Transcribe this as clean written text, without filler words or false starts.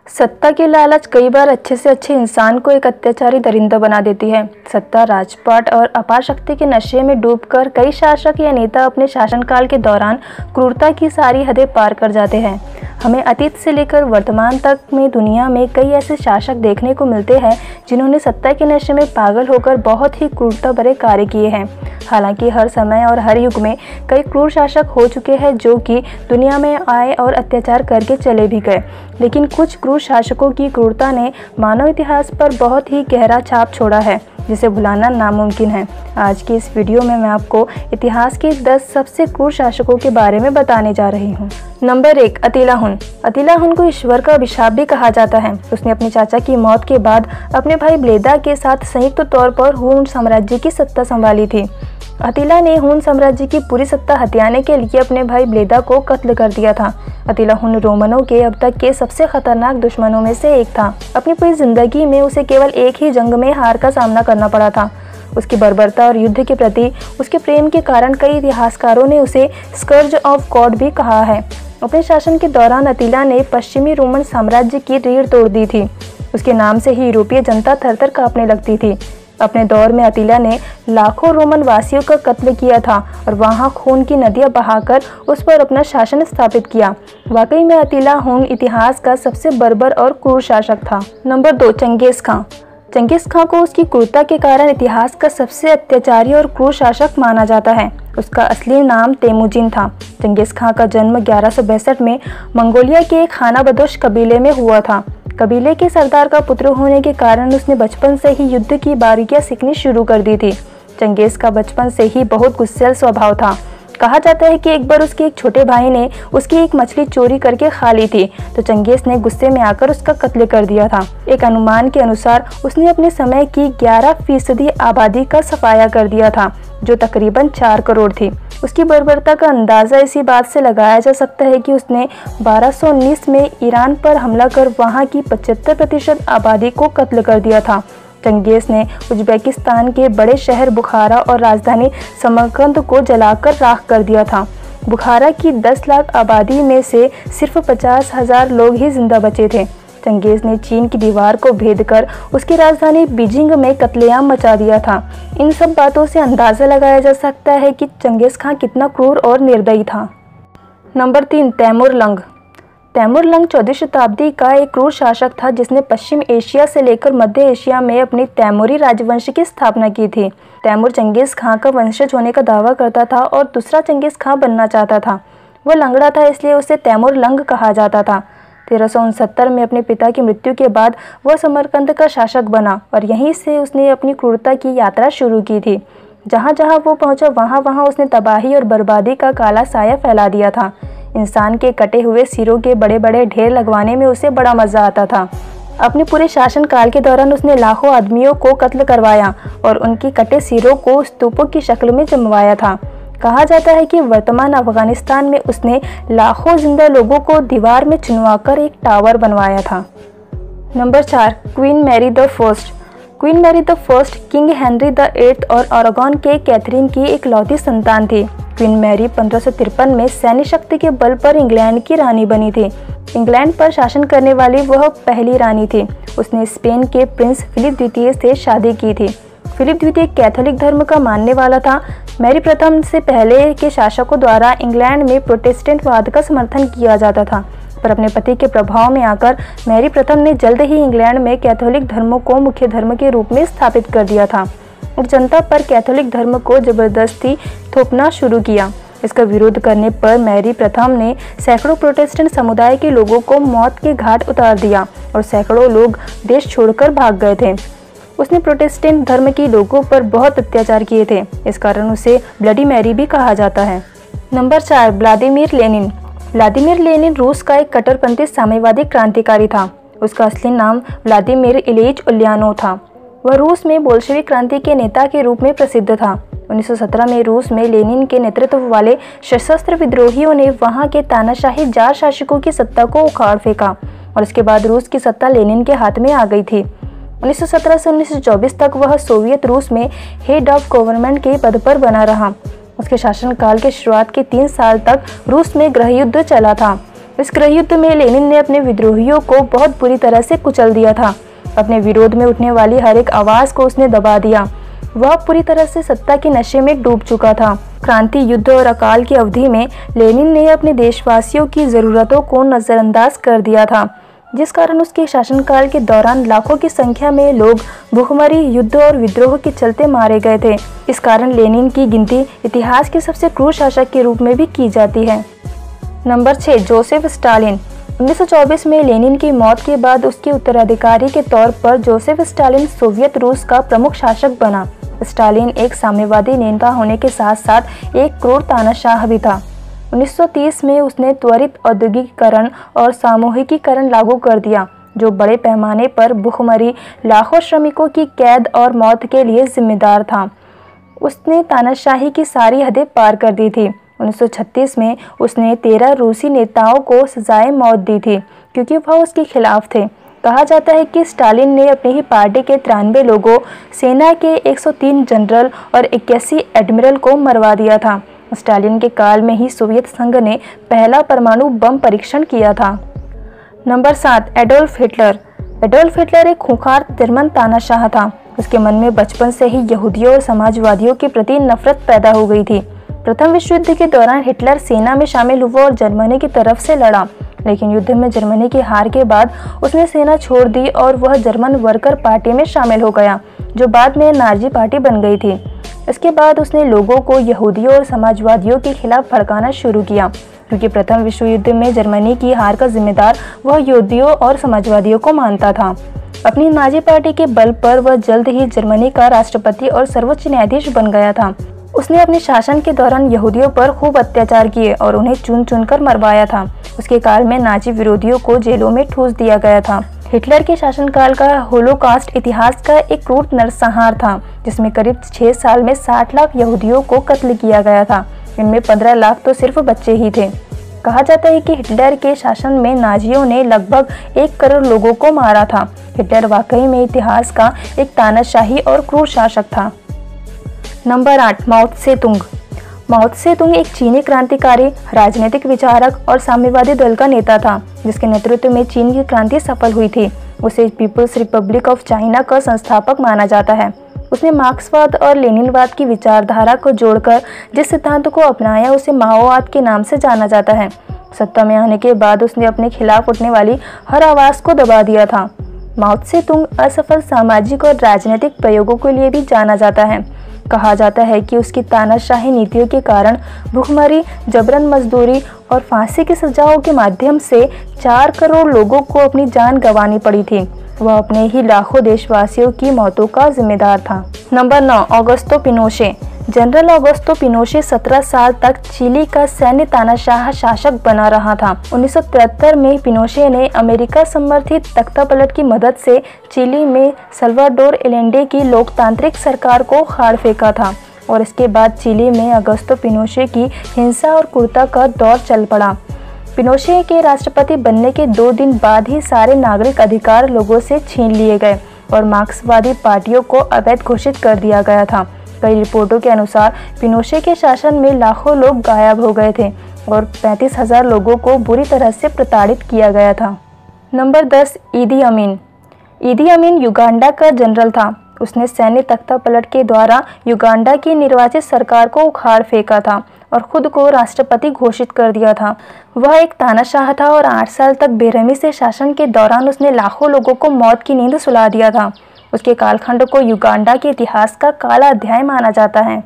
सत्ता की लालच कई बार अच्छे से अच्छे इंसान को एक अत्याचारी दरिंदा बना देती है। सत्ता, राजपाट और अपार शक्ति के नशे में डूबकर कई शासक या नेता अपने शासनकाल के दौरान क्रूरता की सारी हदें पार कर जाते हैं। हमें अतीत से लेकर वर्तमान तक में दुनिया में कई ऐसे शासक देखने को मिलते हैं जिन्होंने सत्ता के नशे में पागल होकर बहुत ही क्रूरता भरे कार्य किए हैं। हालांकि हर समय और हर युग में कई क्रूर शासक हो चुके हैं जो कि दुनिया में आए और अत्याचार करके चले भी गए, लेकिन कुछ क्रूर शासकों की क्रूरता ने मानव इतिहास पर बहुत ही गहरा छाप छोड़ा है, जिसे भुलाना नामुमकिन है। आज की इस वीडियो में मैं आपको इतिहास के 10 सबसे क्रूर शासकों के बारे में बताने जा रही हूँ। नंबर 1, अतीला हुन। अतीला हुन को ईश्वर का अभिशाप भी कहा जाता है। उसने अपने चाचा की मौत के बाद अपने भाई ब्लेदा के साथ संयुक्त तौर पर हुन साम्राज्य की सत्ता संभाली थी। अतीला ने हुन साम्राज्य की पूरी सत्ता हथियाने के लिए अपने भाई ब्लेदा को कत्ल कर दिया था। अतीला हुन रोमनों के अब तक के सबसे खतरनाक दुश्मनों में से एक था। अपनी पूरी जिंदगी में उसे केवल एक ही जंग में हार का सामना करना पड़ा था। उसकी बर्बरता और युद्ध के प्रति उसके प्रेम के कारण कई इतिहासकारों ने उसे स्कर्ज ऑफ गॉड भी कहा है। अपने शासन के दौरान अतीला ने पश्चिमी रोमन साम्राज्य की रीढ़ तोड़ दी थी। उसके नाम से ही यूरोपीय जनता थरथर कांपने लगती थी। अपने दौर में अतीला ने लाखों रोमन वासियों का कत्ल किया था और वहां खून की नदियां बहाकर उस पर अपना शासन स्थापित किया। वाकई में अतीला हुन इतिहास का सबसे बर्बर और क्रूर शासक था। नंबर 2, चंगेज खां। चंगेज खां को उसकी क्रूरता के कारण इतिहास का सबसे अत्याचारी और क्रूर शासक माना जाता है। उसका असली नाम तेमुजिन था। चंगेज खां का जन्म 1162 में मंगोलिया के एक खानाबदोश कबीले में हुआ था। कबीले के सरदार का पुत्र होने के कारण उसने बचपन से ही युद्ध की बारीकियां सीखनी शुरू कर दी थी। चंगेज का बचपन से ही बहुत गुस्सैल स्वभाव था। कहा जाता है कि एक बार उसके एक छोटे भाई ने उसकी एक मछली चोरी करके खा ली थी, तो चंगेज ने गुस्से में आकर उसका कत्ल कर दिया था। एक अनुमान के अनुसार उसने अपने समय की 11% आबादी का सफाया कर दिया था, जो तकरीबन 4 करोड़ थी। उसकी बर्बरता का अंदाज़ा इसी बात से लगाया जा सकता है कि उसने 1219 में ईरान पर हमला कर वहां की 75% आबादी को कत्ल कर दिया था। चंगेज ने उज़्बेकिस्तान के बड़े शहर बुखारा और राजधानी समरकंद को जलाकर राख कर दिया था। बुखारा की 10 लाख आबादी में से सिर्फ 50,000 लोग ही जिंदा बचे थे। चंगेज ने चीन की दीवार को भेद कर उसकी राजधानी बीजिंग में कत्लेआम मचा दिया था। इन सब बातों से अंदाज़ा लगाया जा सकता है कि चंगेज खां कितना क्रूर और निर्दयी था। नंबर 3, तैमूर लंग। तैमूर लंग 14वीं शताब्दी का एक क्रूर शासक था जिसने पश्चिम एशिया से लेकर मध्य एशिया में अपनी तैमूरी राजवंश की स्थापना की थी। तैमूर चंगेज खां का वंशज होने का दावा करता था और दूसरा चंगेज खां बनना चाहता था। वह लंगड़ा था, इसलिए उसे तैमूर लंग कहा जाता था। 1369 में अपने पिता की मृत्यु के बाद वह समरकंद का शासक बना और यहीं से उसने अपनी क्रूरता की यात्रा शुरू की थी। जहाँ जहाँ वो पहुँचा वहाँ उसने तबाही और बर्बादी का काला साया फैला दिया था। इंसान के कटे हुए सिरों के बड़े बड़े ढेर लगवाने में उसे बड़ा मज़ा आता था। अपने पूरे शासनकाल के दौरान उसने लाखों आदमियों को कत्ल करवाया और उनके कटे सिरों को स्तूपों की शक्ल में जमवाया था। कहा जाता है कि वर्तमान अफगानिस्तान में उसने लाखों जिंदा लोगों को दीवार में चुनवाकर एक टावर बनवाया था। Number 4, queen Mary the first. Queen Mary the first king Henry the 8 और अरागॉन के कैथरीन की इकलौती संतान थी। क्वीन मैरी 1553 में सैन्य शक्ति के बल पर इंग्लैंड की रानी बनी थी। इंग्लैंड पर शासन करने वाली वह पहली रानी थी। उसने स्पेन के प्रिंस फिलिप द्वितीय से शादी की थी। फिलिप द्वितीय कैथोलिक धर्म का मानने वाला था। मैरी प्रथम से पहले के शासकों द्वारा इंग्लैंड में प्रोटेस्टेंटवाद का समर्थन किया जाता था, पर अपने पति के प्रभाव में आकर मैरी प्रथम ने जल्द ही इंग्लैंड में कैथोलिक धर्म को मुख्य धर्म के रूप में स्थापित कर दिया था और जनता पर कैथोलिक धर्म को जबरदस्ती थोपना शुरू किया। इसका विरोध करने पर मैरी प्रथम ने सैकड़ों प्रोटेस्टेंट समुदाय के लोगों को मौत के घाट उतार दिया और सैकड़ों लोग देश छोड़कर भाग गए थे। उसने प्रोटेस्टेंट धर्म के लोगों पर बहुत अत्याचार किए थे, इस कारण उसे ब्लडी मैरी भी कहा जाता है। Number 4, Vladimir Lenin. Vladimir Lenin रूस का एक कट्टरपंथी साम्यवादी क्रांतिकारी था। उसका असली नाम व्लादिमीर इलीच उलियानोव था। वह रूस में बोल्शेविक क्रांति के नेता के रूप में प्रसिद्ध था। 1917 में रूस में लेनिन के नेतृत्व वाले सशस्त्र विद्रोहियों ने वहां के तानाशाही जार शासकों की सत्ता को उखाड़ फेंका और उसके बाद रूस की सत्ता लेनिन के हाथ में आ गई थी। 1917 से 1924 तक वह सोवियत रूस में हेड ऑफ गवर्नमेंट के पद पर बना रहा। उसके शासनकाल के शुरुआत के 3 साल तक रूस में गृह युद्ध चला था। इस गृह युद्ध में लेनिन ने अपने विद्रोहियों को बहुत बुरी तरह से कुचल दिया था। अपने विरोध में उठने वाली हर एक आवाज को उसने दबा दिया। वह पूरी तरह से सत्ता के नशे में डूब चुका था। क्रांति, युद्ध और अकाल की अवधि में लेनिन ने अपने देशवासियों की जरूरतों को नजरअंदाज कर दिया था, जिस कारण उसके शासनकाल के दौरान लाखों की संख्या में लोग भूखमरी, युद्ध और विद्रोह के चलते मारे गए थे। इस कारण लेनिन की गिनती इतिहास के सबसे क्रूर शासक के रूप में भी की जाती है। Number 6, Joseph Stalin. 1924 में लेनिन की मौत के बाद उसके उत्तराधिकारी के तौर पर जोसेफ स्टालिन सोवियत रूस का प्रमुख शासक बना। स्टालिन एक साम्यवादी नेता होने के साथ साथ एक क्रूर तानाशाह भी था। 1930 में उसने त्वरित औद्योगिकीकरण और सामूहिकीकरण लागू कर दिया, जो बड़े पैमाने पर भूखमरी, लाखों श्रमिकों की कैद और मौत के लिए जिम्मेदार था। उसने तानाशाही की सारी हदें पार कर दी थी। 1936 में उसने 13 रूसी नेताओं को सजाए मौत दी थी क्योंकि वह उसके खिलाफ थे। कहा जाता है कि स्टालिन ने अपनी ही पार्टी के 93 लोगों, सेना के 103 जनरल और 81 एडमिरल को मरवा दिया था। स्टालिन के काल में ही सोवियत संघ ने पहला परमाणु बम परीक्षण किया था। Number 7, Adolf Hitler. Adolf Hitler एक खूंखार जर्मन तानाशाह था। उसके मन में बचपन से ही यहूदियों और समाजवादियों के प्रति नफरत पैदा हो गई थी। प्रथम विश्व युद्ध के दौरान हिटलर सेना में शामिल हुआ और जर्मनी की तरफ से लड़ा, लेकिन युद्ध में जर्मनी की हार के बाद उसने सेना छोड़ दी और वह जर्मन वर्कर पार्टी में शामिल हो गया, जो बाद में नाजी पार्टी बन गई थी। इसके बाद उसने लोगों को यहूदियों और समाजवादियों के खिलाफ भड़काना शुरू किया, क्योंकि प्रथम विश्व युद्ध में जर्मनी की हार का जिम्मेदार वह यहूदियों और समाजवादियों को मानता था। अपनी नाजी पार्टी के बल पर वह जल्द ही जर्मनी का राष्ट्रपति और सर्वोच्च न्यायाधीश बन गया था। उसने अपने शासन के दौरान यहूदियों पर खूब अत्याचार किए और उन्हें चुन चुनकर मरवाया था। उसके काल में नाजी विरोधियों को जेलों में ठूस दिया गया था। हिटलर के शासनकाल का होलोकास्ट इतिहास का एक क्रूर नरसंहार था, जिसमें करीब 6 साल में 60 लाख यहूदियों को कत्ल किया गया था। इनमें 15 लाख तो सिर्फ बच्चे ही थे। कहा जाता है कि हिटलर के शासन में नाजियों ने लगभग 1 करोड़ लोगों को मारा था। हिटलर वाकई में इतिहास का एक तानाशाही और क्रूर शासक था। नंबर 8, माओ त्से-तुंग। माओ त्से-तुंग एक चीनी क्रांतिकारी, राजनीतिक विचारक और साम्यवादी दल का नेता था, जिसके नेतृत्व में चीन की क्रांति सफल हुई थी। उसे पीपुल्स रिपब्लिक ऑफ चाइना का संस्थापक माना जाता है। उसने मार्क्सवाद और लेनिनवाद की विचारधारा को जोड़कर जिस सिद्धांत को अपनाया उसे माओवाद के नाम से जाना जाता है। सत्ता में आने के बाद उसने अपने खिलाफ उठने वाली हर आवाज़ को दबा दिया था। माओ त्से-तुंग असफल सामाजिक और राजनीतिक प्रयोगों के लिए भी जाना जाता है। कहा जाता है कि उसकी तानाशाही नीतियों के कारण भूखमरी, जबरन मजदूरी और फांसी की सजाओं के माध्यम से 4 करोड़ लोगों को अपनी जान गंवानी पड़ी थी। वह अपने ही लाखों देशवासियों की मौतों का जिम्मेदार था। Number 9, Augusto Pinochet. General Augusto Pinochet 17 साल तक चिली का सैन्य तानाशाह शासक बना रहा था। 1973 में पिनोशे ने अमेरिका समर्थित तख्तापलट की मदद से चिली में सल्वाडोर एलेंडे की लोकतांत्रिक सरकार को उखाड़ फेंका था और इसके बाद चिली में ऑगस्टो पिनोशे की हिंसा और क्रूरता का दौर चल पड़ा। पिनोशे के राष्ट्रपति बनने के 2 दिन बाद ही सारे नागरिक अधिकार लोगों से छीन लिए गए और मार्क्सवादी पार्टियों को अवैध घोषित कर दिया गया था। कई रिपोर्टों के अनुसार पिनोशे के शासन में लाखों लोग गायब हो गए थे और 35,000 लोगों को बुरी तरह से प्रताड़ित किया गया था। नंबर 10, ईदी अमीन। ईदी अमीन युगांडा का जनरल था। उसने सैन्य तख्तापलट के द्वारा युगांडा की निर्वाचित सरकार को उखाड़ फेंका था और खुद को राष्ट्रपति घोषित कर दिया था। वह एक तानाशाह था और 8 साल तक बेरहमी से शासन के दौरान उसने लाखों लोगों को मौत की नींद सुला दिया था। उसके कालखंड को युगांडा के इतिहास का काला अध्याय माना जाता है।